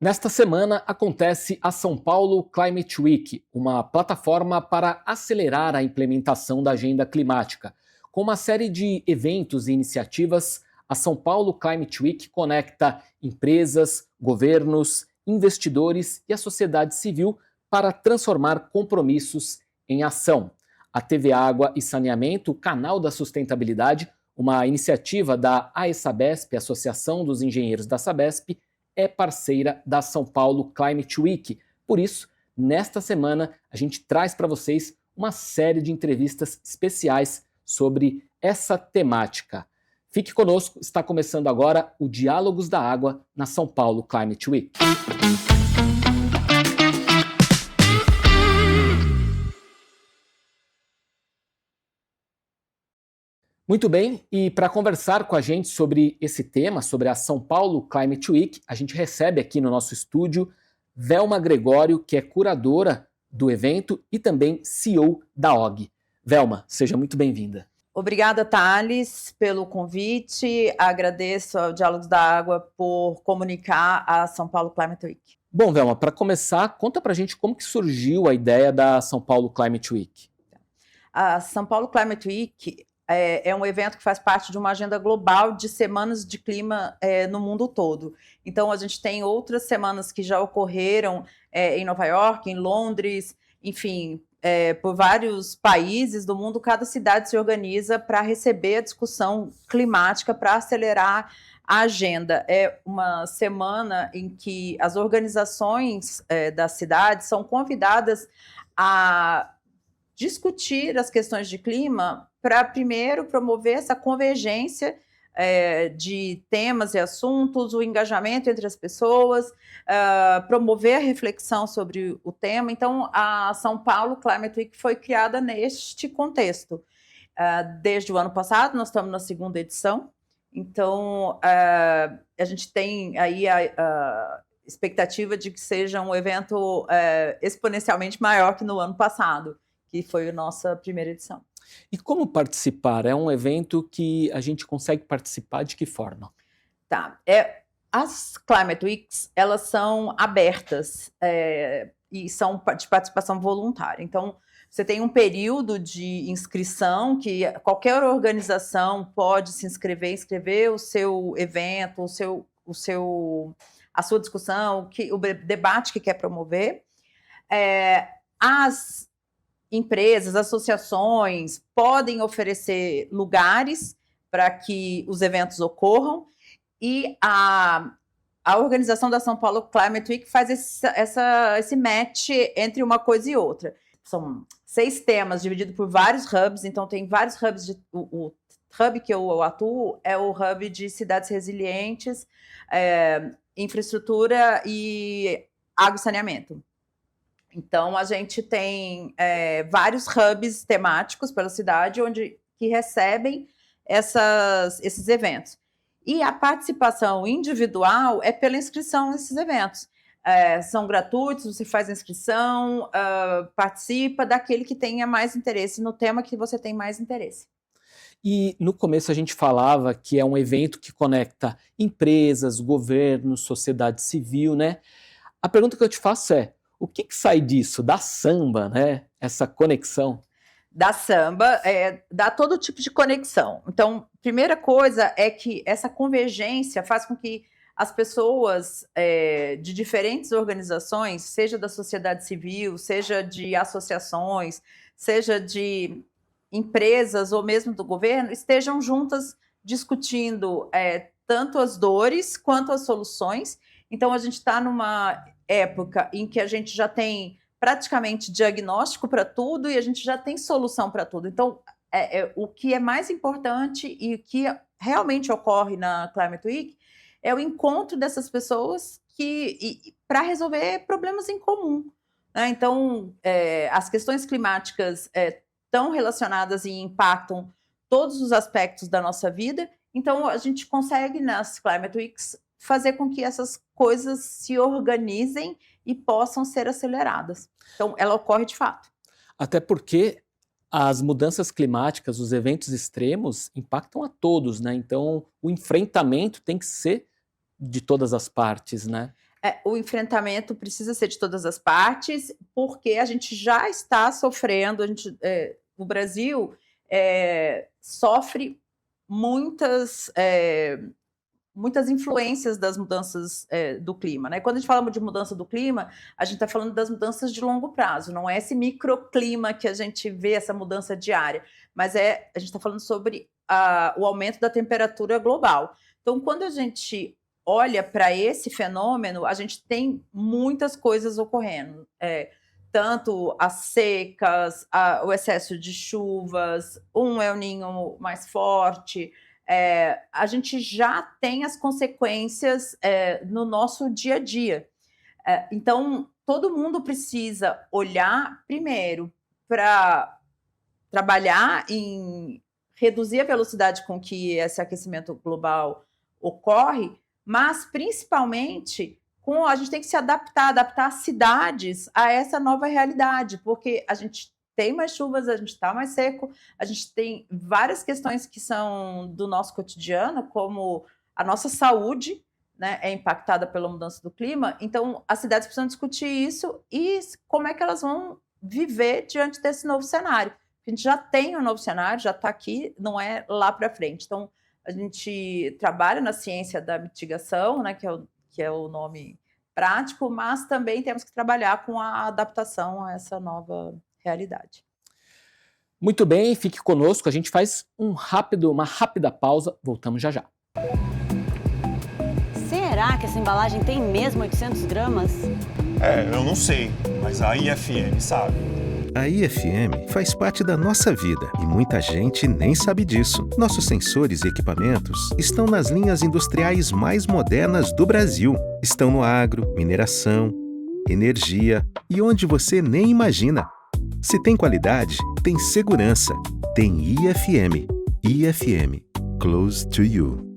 Nesta semana acontece a São Paulo Climate Week, uma plataforma para acelerar a implementação da agenda climática. Com uma série de eventos e iniciativas, a São Paulo Climate Week conecta empresas, governos, investidores e a sociedade civil para transformar compromissos em ação. A TV Água e Saneamento, o canal da sustentabilidade, uma iniciativa da AESABESP, Associação dos Engenheiros da Sabesp, é parceira da São Paulo Climate Week. Por isso, nesta semana, a gente traz para vocês uma série de entrevistas especiais sobre essa temática. Fique conosco, está começando agora o Diálogos da Água na São Paulo Climate Week. Muito bem, e para conversar com a gente sobre esse tema, sobre a São Paulo Climate Week, a gente recebe aqui no nosso estúdio Velma Gregório, que é curadora do evento e também CEO da OG. Velma, seja muito bem-vinda. Obrigada, Thales, pelo convite. Agradeço ao Diálogos da Água por comunicar a São Paulo Climate Week. Bom, Velma, para começar, conta para a gente como que surgiu a ideia da São Paulo Climate Week. A São Paulo Climate Week é um evento que faz parte de uma agenda global de semanas de clima no mundo todo. Então, a gente tem outras semanas que já ocorreram em Nova York, em Londres, enfim, por vários países do mundo. Cada cidade se organiza para receber a discussão climática, para acelerar a agenda. É uma semana em que as organizações da cidade são convidadas a discutir as questões de clima para, primeiro, promover essa convergência de temas e assuntos, o engajamento entre as pessoas, promover a reflexão sobre o tema. Então, a São Paulo Climate Week foi criada neste contexto. Desde o ano passado, nós estamos na segunda edição. Então, a gente tem aí a expectativa de que seja um evento exponencialmente maior que no ano passado, que foi a nossa primeira edição. E como participar? É um evento que a gente consegue participar de que forma? Tá. As Climate Weeks, elas são abertas e são de participação voluntária. Então, você tem um período de inscrição que qualquer organização pode se inscrever o seu evento, a sua discussão, o debate que quer promover. As empresas, associações podem oferecer lugares para que os eventos ocorram e a organização da São Paulo Climate Week faz esse match entre uma coisa e outra. São 6 temas divididos por vários hubs, então tem vários hubs. O hub que eu atuo é o hub de cidades resilientes, infraestrutura e água e saneamento. Então, a gente tem vários hubs temáticos pela cidade que recebem esses eventos. E a participação individual é pela inscrição nesses eventos. São gratuitos, você faz a inscrição, participa daquele que tenha mais interesse, no tema que você tem mais interesse. E no começo a gente falava que é um evento que conecta empresas, governos, sociedade civil, né? A pergunta que eu te faço é, o que sai disso? Da samba, né? Essa conexão? Da samba, dá todo tipo de conexão. Então, primeira coisa é que essa convergência faz com que as pessoas de diferentes organizações, seja da sociedade civil, seja de associações, seja de empresas ou mesmo do governo, estejam juntas discutindo tanto as dores quanto as soluções. Então, a gente está numa época em que a gente já tem praticamente diagnóstico para tudo e a gente já tem solução para tudo. Então, o que é mais importante e o que realmente ocorre na Climate Week é o encontro dessas pessoas para resolver problemas em comum, né? Então, as questões climáticas estão relacionadas e impactam todos os aspectos da nossa vida. Então, a gente consegue, nas Climate Weeks, fazer com que essas coisas se organizem e possam ser aceleradas. Então, ela ocorre de fato. Até porque as mudanças climáticas, os eventos extremos impactam a todos, né? Então, o enfrentamento tem que ser de todas as partes, né? O enfrentamento precisa ser de todas as partes, porque a gente já está sofrendo, o Brasil sofre muitas, muitas influências das mudanças do clima, né? Quando a gente fala de mudança do clima, a gente está falando das mudanças de longo prazo, não é esse microclima que a gente vê, essa mudança diária, mas a gente está falando sobre o aumento da temperatura global. Então, quando a gente olha para esse fenômeno, a gente tem muitas coisas ocorrendo. Tanto as secas, o excesso de chuvas, um El Niño mais forte. A gente já tem as consequências no nosso dia a dia. Então, todo mundo precisa olhar primeiro para trabalhar em reduzir a velocidade com que esse aquecimento global ocorre, mas principalmente a gente tem que se adaptar as cidades a essa nova realidade, porque a gente tem mais chuvas, a gente está mais seco, a gente tem várias questões que são do nosso cotidiano, como a nossa saúde, né, é impactada pela mudança do clima. Então, as cidades precisam discutir isso e como é que elas vão viver diante desse novo cenário. A gente já tem um novo cenário, já está aqui, não é lá para frente. Então, a gente trabalha na ciência da mitigação, né, que é o nome prático, mas também temos que trabalhar com a adaptação a essa nova realidade. Muito bem, fique conosco, a gente faz uma rápida pausa, voltamos já já. Será que essa embalagem tem mesmo 800 gramas? Eu não sei, mas a IFM sabe. A IFM faz parte da nossa vida e muita gente nem sabe disso. Nossos sensores e equipamentos estão nas linhas industriais mais modernas do Brasil. Estão no agro, mineração, energia e onde você nem imagina. Se tem qualidade, tem segurança. Tem IFM. IFM. Close to you.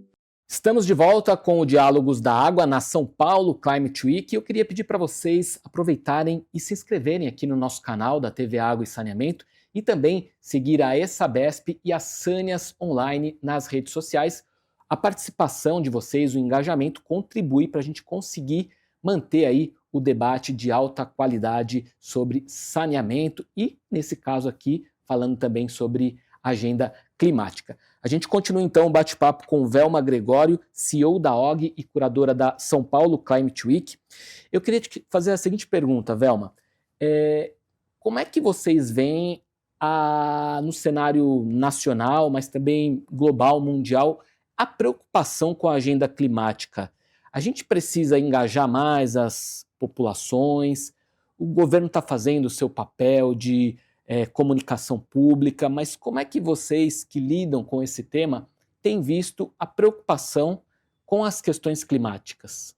Estamos de volta com o Diálogos da Água na São Paulo Climate Week. Eu queria pedir para vocês aproveitarem e se inscreverem aqui no nosso canal da TV Água e Saneamento e também seguir a ESABESP e a Sâneas Online nas redes sociais. A participação de vocês, o engajamento contribui para a gente conseguir manter aí o debate de alta qualidade sobre saneamento e, nesse caso aqui, falando também sobre agenda climática. A gente continua então o bate-papo com Velma Gregório, CEO da OG e curadora da São Paulo Climate Week. Eu queria te fazer a seguinte pergunta, Velma. Como é que vocês veem no cenário nacional, mas também global, mundial, a preocupação com a agenda climática? A gente precisa engajar mais as populações, o governo está fazendo o seu papel de comunicação pública, mas como é que vocês que lidam com esse tema têm visto a preocupação com as questões climáticas?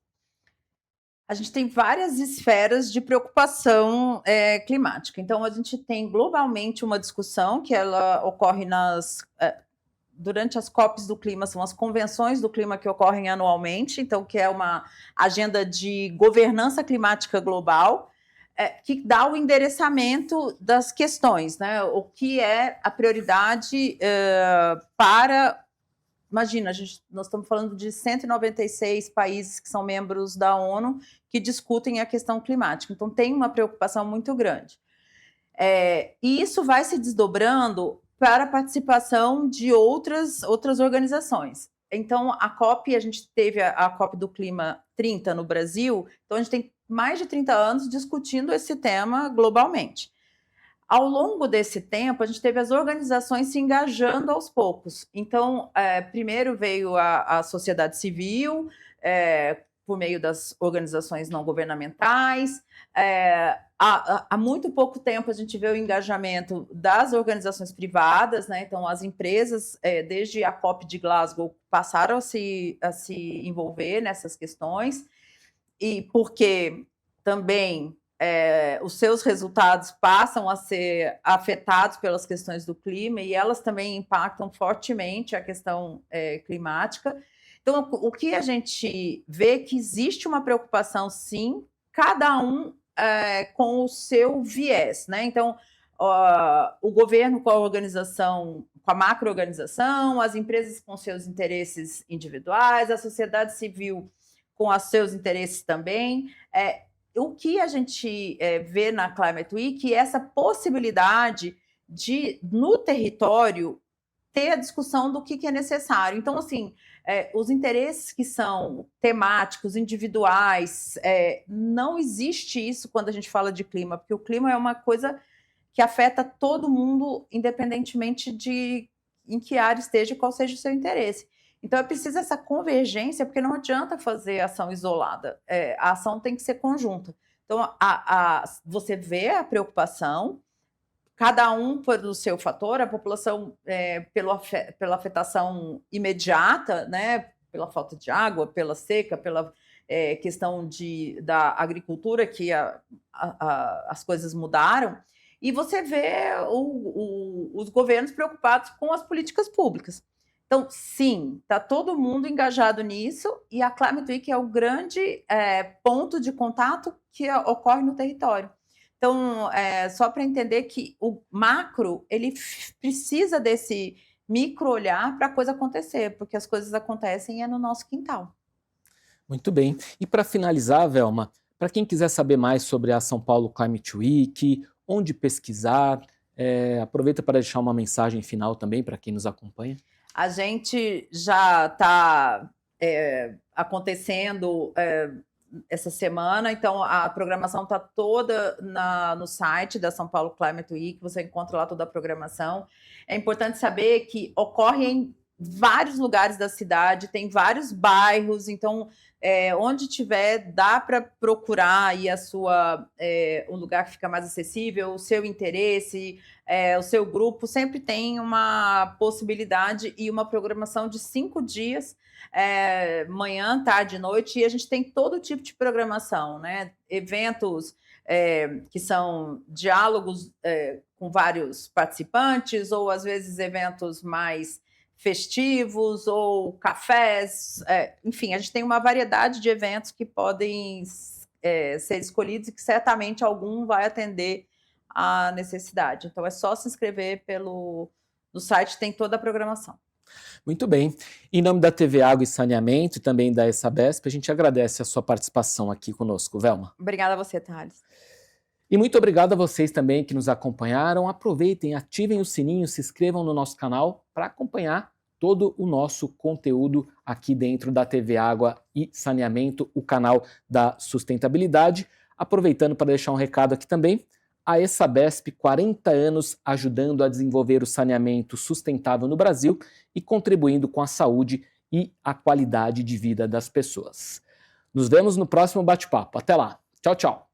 A gente tem várias esferas de preocupação climática. Então, a gente tem globalmente uma discussão que ela ocorre durante as COPs do clima, são as convenções do clima que ocorrem anualmente, então que é uma agenda de governança climática global, que dá o endereçamento das questões, né? O que é a prioridade para... Imagina, nós estamos falando de 196 países que são membros da ONU que discutem a questão climática. Então, tem uma preocupação muito grande. E isso vai se desdobrando para a participação de outras organizações. Então, a gente teve a COP do Clima 30 no Brasil, então a gente tem mais de 30 anos discutindo esse tema globalmente. Ao longo desse tempo, a gente teve as organizações se engajando aos poucos. Então, primeiro veio a sociedade civil, por meio das organizações não governamentais. Há muito pouco tempo, a gente vê o engajamento das organizações privadas, né? Então, as empresas, desde a COP de Glasgow, passaram a se envolver nessas questões, e porque também os seus resultados passam a ser afetados pelas questões do clima e elas também impactam fortemente a questão climática. Então, o que a gente vê é que existe uma preocupação, sim, cada um com o seu viés, né? Então, o governo com a organização, com a macro-organização, as empresas com seus interesses individuais, a sociedade civil com os seus interesses também. O que a gente vê na Climate Week é essa possibilidade de, no território, ter a discussão do que é necessário. Então, assim, os interesses que são temáticos, individuais, não existe isso quando a gente fala de clima, porque o clima é uma coisa que afeta todo mundo, independentemente de em que área esteja e qual seja o seu interesse. Então, é preciso essa convergência, porque não adianta fazer ação isolada. A ação tem que ser conjunta. Então, você vê a preocupação, cada um pelo seu fator, a população pela afetação imediata, né, pela falta de água, pela seca, pela questão da agricultura, que as coisas mudaram, e você vê os governos preocupados com as políticas públicas. Então, sim, está todo mundo engajado nisso, e a Climate Week é o grande ponto de contato que ocorre no território. Então, só para entender que o macro, ele precisa desse micro olhar para a coisa acontecer, porque as coisas acontecem no nosso quintal. Muito bem. E para finalizar, Velma, para quem quiser saber mais sobre a São Paulo Climate Week, onde pesquisar, aproveita para deixar uma mensagem final também para quem nos acompanha. A gente já está acontecendo essa semana, então a programação está toda no site da São Paulo Climate Week, você encontra lá toda a programação. É importante saber que ocorre em vários lugares da cidade, tem vários bairros, então onde tiver, dá para procurar aí um lugar que fica mais acessível, o seu interesse, o seu grupo, sempre tem uma possibilidade e uma programação de 5 dias, manhã, tarde e noite, e a gente tem todo tipo de programação, né? Eventos que são diálogos com vários participantes, ou às vezes eventos mais festivos ou cafés, enfim, a gente tem uma variedade de eventos que podem ser escolhidos e que certamente algum vai atender à necessidade. Então é só se inscrever no site, tem toda a programação. Muito bem. Em nome da TV Água e Saneamento e também da Sabesp, a gente agradece a sua participação aqui conosco, Velma. Obrigada a você, Thales. E muito obrigado a vocês também que nos acompanharam. Aproveitem, ativem o sininho, se inscrevam no nosso canal para acompanhar todo o nosso conteúdo aqui dentro da TV Água e Saneamento, o canal da sustentabilidade. Aproveitando para deixar um recado aqui também, a Sabesp, 40 anos ajudando a desenvolver o saneamento sustentável no Brasil e contribuindo com a saúde e a qualidade de vida das pessoas. Nos vemos no próximo bate-papo. Até lá. Tchau, tchau.